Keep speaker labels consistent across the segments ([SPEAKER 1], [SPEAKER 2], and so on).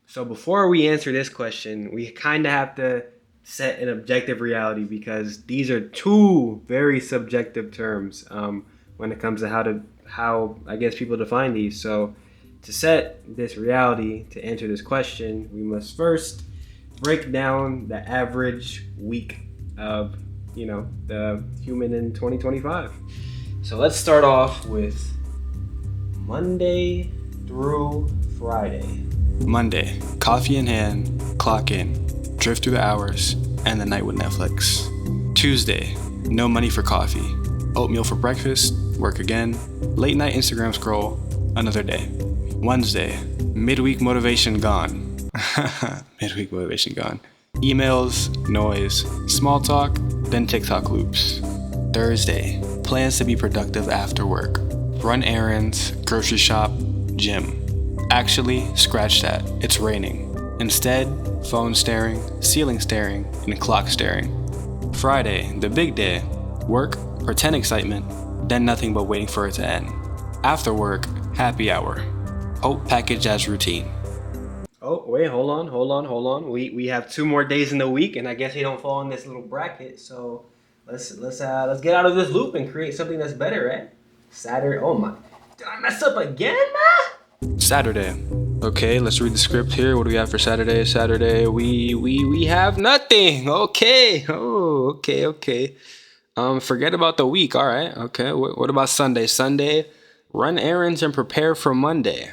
[SPEAKER 1] So before we answer this question, we kind of have to set an objective reality because these are two very subjective terms when it comes to how I guess people define these. So to set this reality to answer this question, we must first break down the average week of the human in 2025. So let's start off with Monday through Friday.
[SPEAKER 2] Monday, coffee in hand, clock in, drift through the hours, and the night with Netflix. Tuesday, no money for coffee, oatmeal for breakfast, work again, late night Instagram scroll, another day. Wednesday, midweek motivation gone. Midweek motivation gone. Emails, noise, small talk, then TikTok loops. Thursday, plans to be productive after work. Run errands, grocery shop, gym. Actually, scratch that. It's raining. Instead, phone staring, ceiling staring, and clock staring. Friday, the big day. Work, pretend excitement, then nothing but waiting for it to end. After work, happy hour. Hope package as routine.
[SPEAKER 1] Oh, wait, hold on. We have 2 more days in the week, and I guess he don't fall in this little bracket. So let's get out of this loop and create something that's better, right? Saturday. Oh my, did I mess up again, man?
[SPEAKER 2] Saturday. Okay, let's read the script here. What do we have for Saturday? Saturday, we have nothing. Okay. Oh, okay. Forget about the week. All right. Okay. What about Sunday? Sunday, run errands and prepare for Monday.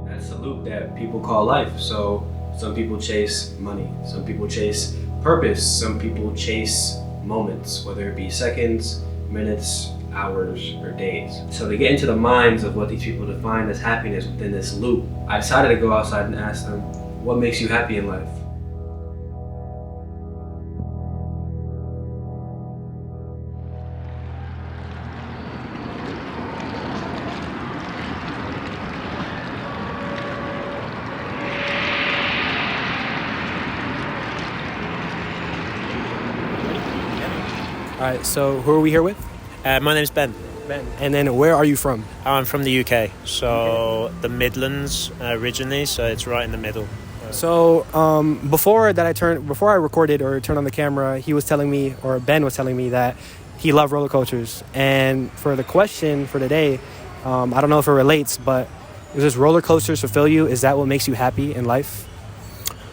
[SPEAKER 1] That's the loop that people call life. So some people chase money, some people chase purpose, some people chase moments, whether it be seconds, minutes, hours, or days. So to get into the minds of what these people define as happiness within this loop, I decided to go outside and ask them, what makes you happy in life?
[SPEAKER 3] All right, so who are we here with?
[SPEAKER 4] My name's Ben.
[SPEAKER 3] Ben. And then where are you from?
[SPEAKER 4] I'm from the UK, so the Midlands originally, so it's right in the middle.
[SPEAKER 3] So before I recorded or turned on the camera, he was telling me, or Ben was telling me that he loved roller coasters. And for the question for today, I don't know if it relates, but does roller coasters fulfill you? Is that what makes you happy in life?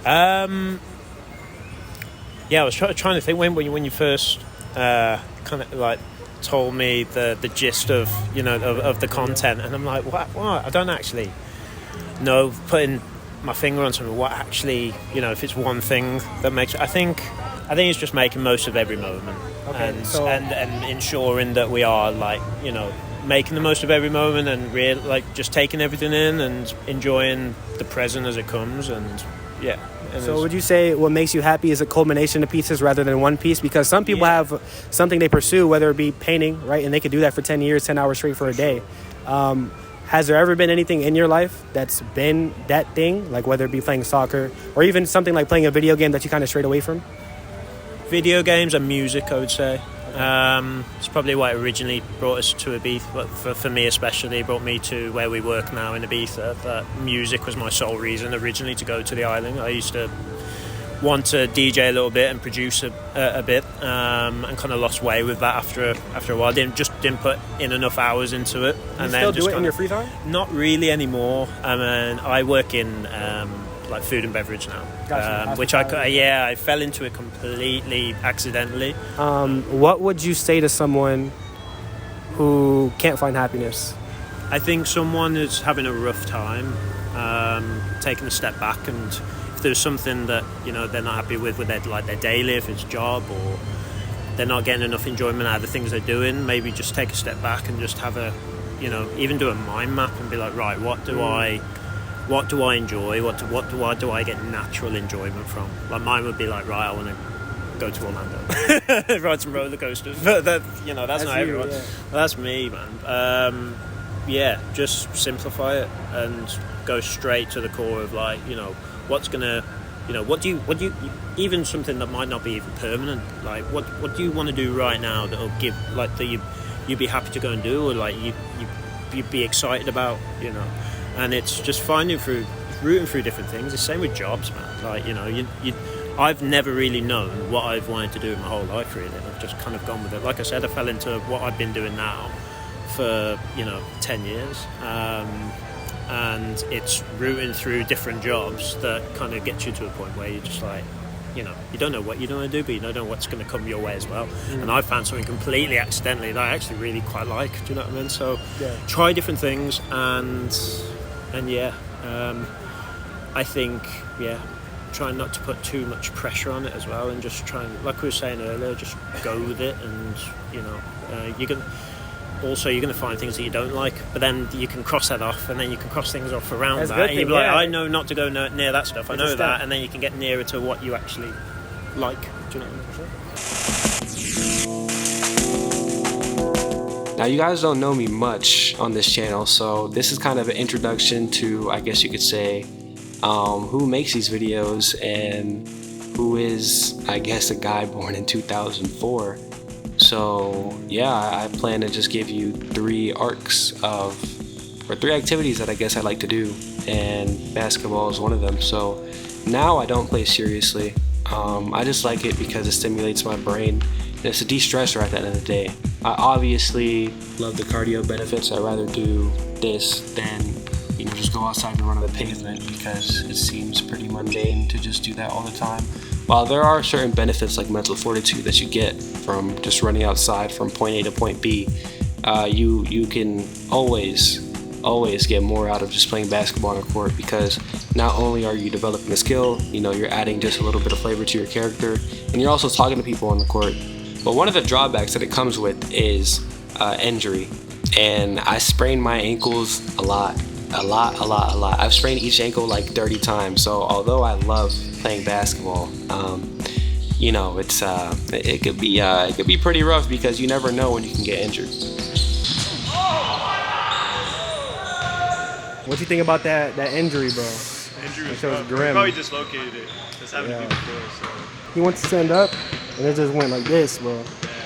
[SPEAKER 4] Yeah, I was trying to think when you first kind of like told me the gist of of the content, and I'm like, what? I don't actually know, putting my finger on something. What actually, if it's one thing that makes, I think it's just making most of every moment,
[SPEAKER 3] Okay,
[SPEAKER 4] and ensuring that we are making the most of every moment and just taking everything in and enjoying the present as it comes, and yeah.
[SPEAKER 3] So would you say what makes you happy is a culmination of pieces rather than one piece? Because some people have something they pursue, whether it be painting, right? And they could do that for 10 years, 10 hours straight for a day. Has there ever been anything in your life that's been that thing? Like whether it be playing soccer or even something like playing a video game that you kind of strayed away from?
[SPEAKER 4] Video games and music, I would say. It's probably what originally brought us to Ibiza, but for me especially, brought me to where we work now in Ibiza. That music was my sole reason originally to go to the island. I used to want to DJ a little bit and produce a bit, and kind of lost way with that after a while. Didn't put in enough hours into it.
[SPEAKER 3] You still do it in your free time?
[SPEAKER 4] Not really anymore. I work in like food and beverage now,
[SPEAKER 3] Gotcha.
[SPEAKER 4] which I fell into it completely accidentally.
[SPEAKER 3] What would you say to someone who can't find happiness?
[SPEAKER 4] I think someone who's having a rough time, taking a step back, and if there's something that they're not happy with their daily, if it's job or they're not getting enough enjoyment out of the things they're doing, maybe just take a step back and just have a even do a mind map and be like, right, what do I enjoy? What do I get natural enjoyment from? Like mine would be like, right, I want to go to Orlando, ride some roller coasters. But that's not everyone.
[SPEAKER 3] Yeah.
[SPEAKER 4] Well, that's me, man. Just simplify it and go straight to the core of what's gonna, what do you even something that might not be even permanent. Like what do you want to do right now that'll give that you'd be happy to go and do, or like you'd be excited about, you know. And it's just rooting through different things. The same with jobs, man. Like, you know, I've never really known what I've wanted to do in my whole life, really. I've just kind of gone with it. Like I said, I fell into what I've been doing now for, 10 years. And it's rooting through different jobs that kind of gets you to a point where you're just like, you don't know what you want to do, but you don't know what's going to come your way as well. And I found something completely accidentally that I actually really quite like. Do you know what I mean? So try different things, and I think, try not to put too much pressure on it as well, and just try and, like we were saying earlier, just go with it. And you're going to find things that you don't like, but then you can cross that off, and then you can cross things off around
[SPEAKER 3] That's
[SPEAKER 4] that,
[SPEAKER 3] good
[SPEAKER 4] and you'll be
[SPEAKER 3] thing,
[SPEAKER 4] like,
[SPEAKER 3] yeah.
[SPEAKER 4] I know not to go near that stuff. I
[SPEAKER 3] It's a
[SPEAKER 4] know
[SPEAKER 3] step.
[SPEAKER 4] that, and then you can get nearer to what you actually like. Do you know what I mean?
[SPEAKER 2] Now, you guys don't know me much on this channel, so this is kind of an introduction to, I guess you could say, who makes these videos and who is, I guess, a guy born in 2004. So yeah, I plan to just give you 3 activities that I guess I like to do, and basketball is one of them. So now I don't play seriously. I just like it because it stimulates my brain, and it's a de-stressor at the end of the day. I obviously love the cardio benefits. I'd rather do this than just go outside and run on the pavement, because it seems pretty mundane to just do that all the time. While there are certain benefits like mental fortitude that you get from just running outside from point A to point B, you can always get more out of just playing basketball on a court, because not only are you developing a skill, you're adding just a little bit of flavor to your character, and you're also talking to people on the court. But one of the drawbacks that it comes with is injury, and I sprained my ankles a lot. I've sprained each ankle like 30 times. So although I love playing basketball, it could be pretty rough, because you never know when you can get injured.
[SPEAKER 3] What you think about that injury, bro?
[SPEAKER 5] Injury was
[SPEAKER 3] That was
[SPEAKER 5] rough.
[SPEAKER 3] grim.
[SPEAKER 5] Probably dislocated it. That's happened to me before, so.
[SPEAKER 3] He went to stand up, and it just went like this, bro.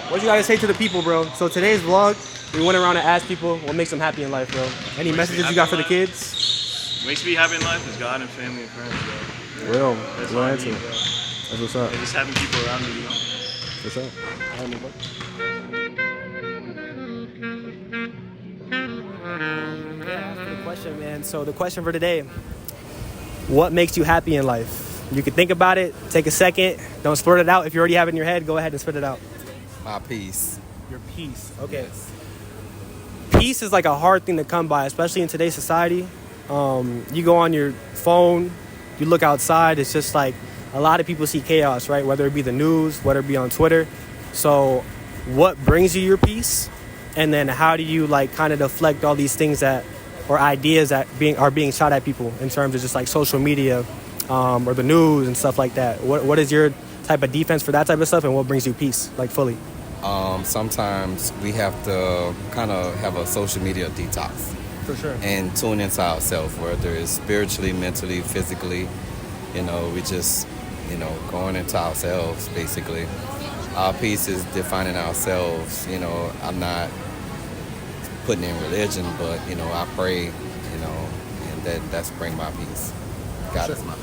[SPEAKER 3] What you gotta say to the people, bro? So today's vlog, we went around and asked people what makes them happy in life, bro. Any messages you got for the kids?
[SPEAKER 5] What makes me happy in life is God and family and friends, bro.
[SPEAKER 3] Real.
[SPEAKER 5] That's
[SPEAKER 3] Real
[SPEAKER 5] all I
[SPEAKER 3] answer.
[SPEAKER 5] need, bro.
[SPEAKER 3] That's what's up.
[SPEAKER 5] And just having people around me,
[SPEAKER 3] What's up? Yeah, that's the question, man. So the question for today, what makes you happy in life? You can think about it, take a second, don't spurt it out. If you already have it in your head, go ahead and spit it out.
[SPEAKER 6] My peace.
[SPEAKER 3] Your peace. Okay. Peace is like a hard thing to come by, especially in today's society. You go on your phone, you look outside, it's just like a lot of people see chaos, right? Whether it be the news, whether it be on Twitter. So what brings you your peace? And then how do you like kind of deflect all these things or ideas that are being shot at people in terms of just like social media or the news and stuff like that? What is your type of defense for that type of stuff, and what brings you peace, like fully?
[SPEAKER 6] Sometimes we have to kind of have a social media detox
[SPEAKER 3] For sure.
[SPEAKER 6] and tune into ourselves, whether it's spiritually, mentally, physically. We just, going into ourselves, basically. Our peace is defining ourselves. I'm not putting in religion, but, I pray, and that's bring my peace. God is my peace.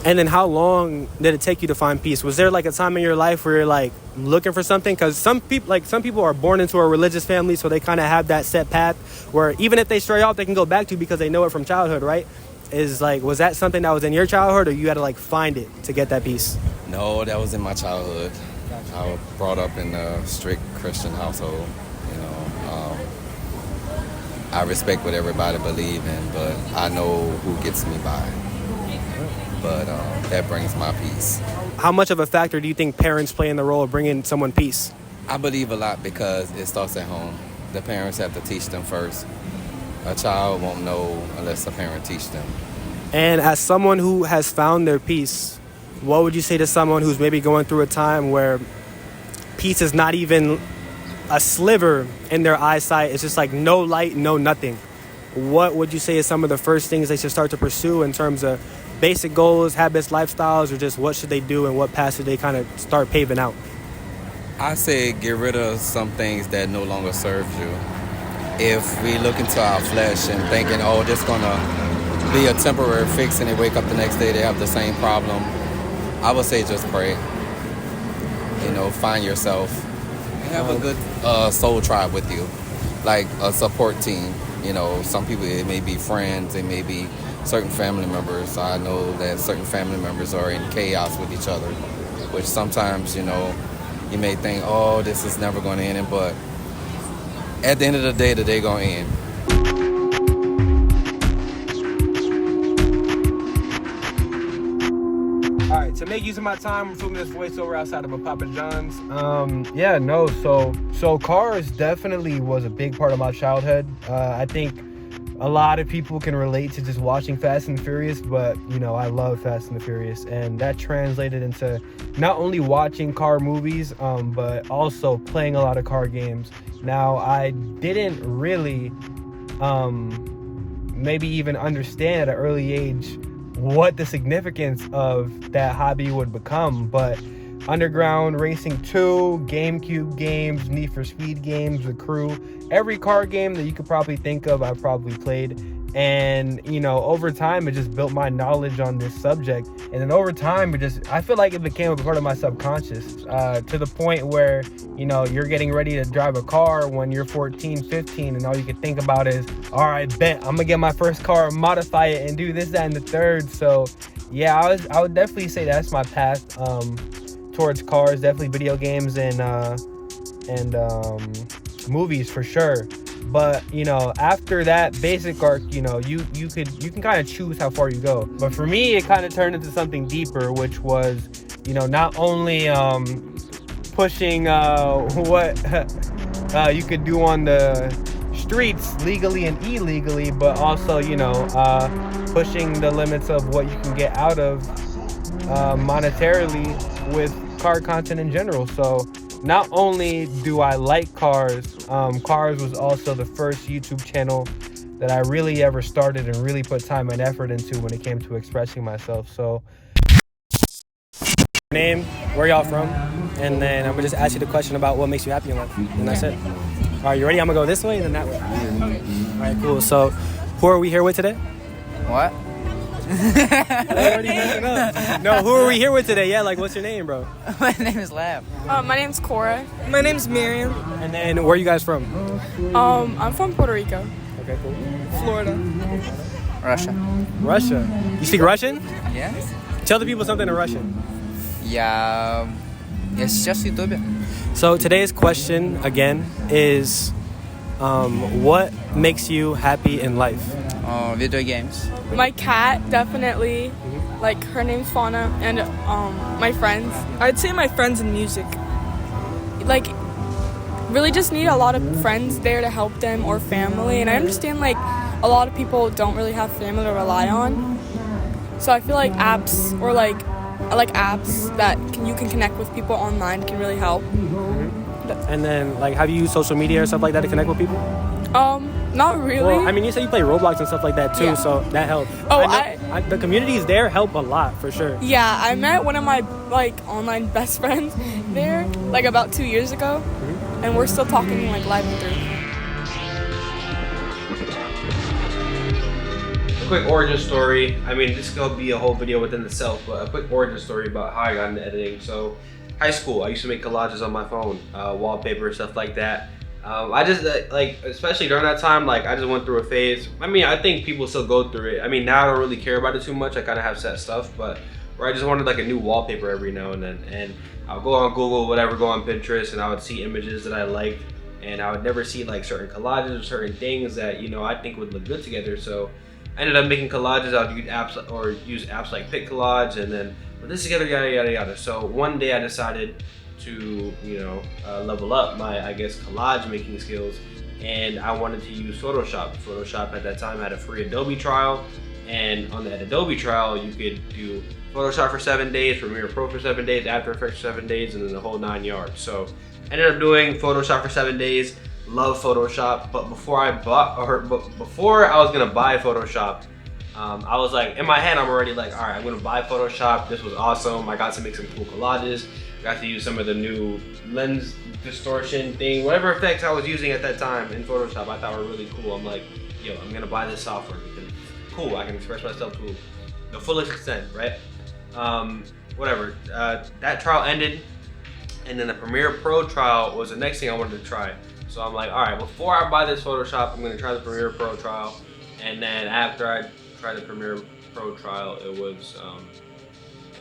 [SPEAKER 3] And then how long did it take you to find peace? Was there like a time in your life where you're like looking for something? Because some people are born into a religious family, so they kind of have that set path where even if they stray off, they can go back to because they know it from childhood, right? Was that something that was in your childhood, or you had to like find it to get that peace?
[SPEAKER 6] No, that was in my childhood. I was brought up in a strict Christian household. I respect what everybody believes in, but I know who gets me by. But that brings my peace.
[SPEAKER 3] How much of a factor do you think parents play in the role of bringing someone peace?
[SPEAKER 6] I believe a lot because it starts at home. The parents have to teach them first. A child won't know unless the parent teach them.
[SPEAKER 3] And as someone who has found their peace, what would you say to someone who's maybe going through a time where peace is not even a sliver in their eyesight? It's just like no light, no nothing. What would you say is some of the first things they should start to pursue in terms of basic goals, habits, lifestyles, or just what should they do and what path should they kind of start paving out?
[SPEAKER 6] I say get rid of some things that no longer serve you. If we look into our flesh and thinking, oh, this gonna be a temporary fix, and they wake up the next day, they have the same problem, I would say just pray. You know, find yourself. Have a good soul tribe with you, like a support team. You know, some people, it may be friends, it may be certain family members. I know that certain family members are in chaos with each other, which sometimes, you know, you may think, oh, this is never going to end, but at the end of the day going to end.
[SPEAKER 3] All right, to make use of my time, I'm filming this voiceover outside of a Papa John's. So Cars definitely was a big part of my childhood. I think a lot of people can relate to just watching Fast and the Furious, but you know, I love Fast and the Furious, and that translated into not only watching car movies, but also playing a lot of car games. Now, I didn't really maybe even understand at an early age what the significance of that hobby would become, but Underground Racing 2, GameCube games, Need for Speed games, The Crew, every car game that you could probably think of, I probably played. And, you know, over time, it just built my knowledge on this subject. And then over time, I feel like it became a part of my subconscious, to the point where, you know, you're getting ready to drive a car when you're 14, 15, and all you can think about is, all right, bet, I'm gonna get my first car, modify it, and do this, that, and the third. So, yeah, I would definitely say that's my path towards cars. Definitely video games and movies for sure. But, you know, after that basic arc, you know, you can kind of choose how far you go. But for me, it kind of turned into something deeper, which was, you know, not only pushing what you could do on the streets legally and illegally, but also, you know, pushing the limits of what you can get out of monetarily with car content in general. So not only do I like cars, Cars was also the first YouTube channel that I really ever started and really put time and effort into when it came to expressing myself. So, name, where y'all from, and then I'm gonna just ask you the question about what makes you happy in life, and that's it. All right, you ready? I'm gonna go this way and then that way. Okay. All right, cool. So, who are we here with today?
[SPEAKER 7] What?
[SPEAKER 3] No, who are we here with today? Yeah, like, what's your name, bro?
[SPEAKER 7] My name is Lab.
[SPEAKER 8] My name's Cora. My name's Miriam.
[SPEAKER 3] And then, where are you guys from?
[SPEAKER 8] I'm from Puerto Rico.
[SPEAKER 3] Okay, cool.
[SPEAKER 8] Florida.
[SPEAKER 3] Russia. You speak Russian?
[SPEAKER 7] Yes.
[SPEAKER 3] Tell the people something in Russian.
[SPEAKER 7] Я сейчас в Ютубе.
[SPEAKER 3] So today's question again is, what makes you happy in life?
[SPEAKER 7] Video games.
[SPEAKER 8] My cat, definitely. Like, her name's Fauna. And my friends. I'd say my friends and music. Like, really just need a lot of friends there to help them, or family. And I understand, like, a lot of people don't really have family to rely on. So I feel like apps, or like apps that you can connect with people online can really help.
[SPEAKER 3] And then, like, have you used social media or stuff like that to connect with people?
[SPEAKER 8] Not really.
[SPEAKER 3] Well, I mean, you say you play Roblox and stuff like that too,
[SPEAKER 8] Yeah.
[SPEAKER 3] So that helps.
[SPEAKER 8] Oh,
[SPEAKER 3] the communities there help a lot for sure.
[SPEAKER 8] Yeah, I met one of my, like, online best friends there, like, about 2 years ago, and we're still talking, like, live and through.
[SPEAKER 1] A quick origin story. I mean, this could be a whole video within itself, but a quick origin story about how I got into editing. So, high school, I used to make collages on my phone, wallpaper, stuff like that. I just, like, especially during that time, like, I just went through a phase. I mean, I think people still go through it. I mean, now I don't really care about it too much. I kind of have set stuff, but where I just wanted, like, a new wallpaper every now and then. And I'll go on Google, whatever, go on Pinterest, and I would see images that I liked. And I would never see, like, certain collages or certain things that, you know, I think would look good together. So I ended up making collages. I would use apps like PicCollage, and then put this together, yada, yada, yada. So one day I decided to, you know, level up my, I guess, collage making skills, and I wanted to use Photoshop. Photoshop at that time had a free Adobe trial, and on that Adobe trial you could do Photoshop for 7 days, Premiere Pro for 7 days, After Effects for 7 days, and then the whole 9 yards. So I ended up doing Photoshop for 7 days. Love Photoshop, but before I was gonna buy Photoshop, I was like, in my head, I'm already like, all right, I'm gonna buy Photoshop. This was awesome. I got to make some cool collages. got to use some of the new lens distortion thing, whatever effects I was using at that time in Photoshop. I thought were really cool. I'm like, yo, I'm gonna buy this software because it's cool. I can express myself to the fullest extent, right? Whatever. That trial ended, and then the Premiere Pro trial was the next thing I wanted to try. So I'm like, all right, before I buy this Photoshop, I'm gonna try the Premiere Pro trial, and then after I try the Premiere Pro trial, it was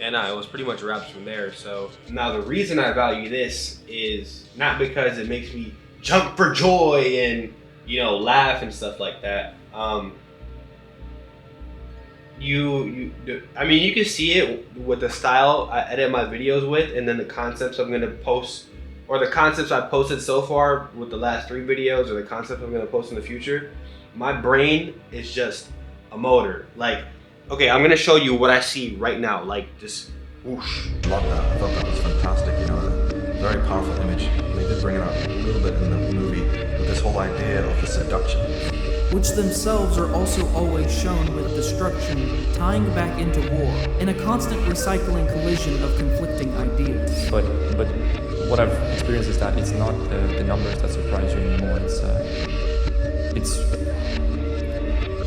[SPEAKER 1] it was pretty much wraps from there. So now the reason I value this is not because it makes me jump for joy and laugh and stuff like that. You can see it with the style I edit my videos with, and then the concepts I'm gonna post, or the concepts I posted so far with the last 3 videos, or the concepts I'm gonna post in the future. My brain is just a motor. Like, okay, I'm gonna show you what I see right now. Like, just whoosh.
[SPEAKER 9] Love that. I thought that was fantastic. A very powerful image. They did bring it up a little bit in the movie with this whole idea of the seduction,
[SPEAKER 10] which themselves are also always shown with destruction tying back into war, in a constant recycling collision of conflicting ideas.
[SPEAKER 11] But what I've experienced is that it's not the numbers that surprise you anymore.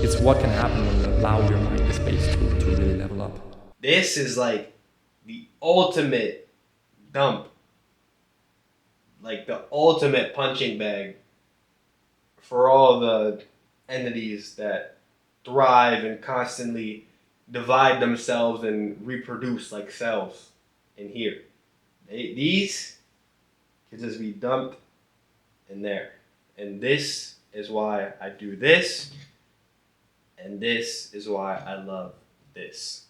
[SPEAKER 11] It's what can happen when you allow your mind the space to really level up.
[SPEAKER 1] This is like the ultimate dump, like the ultimate punching bag for all the entities that thrive and constantly divide themselves and reproduce like cells in here. These can just be dumped in there. And this is why I do this. And this is why I love this.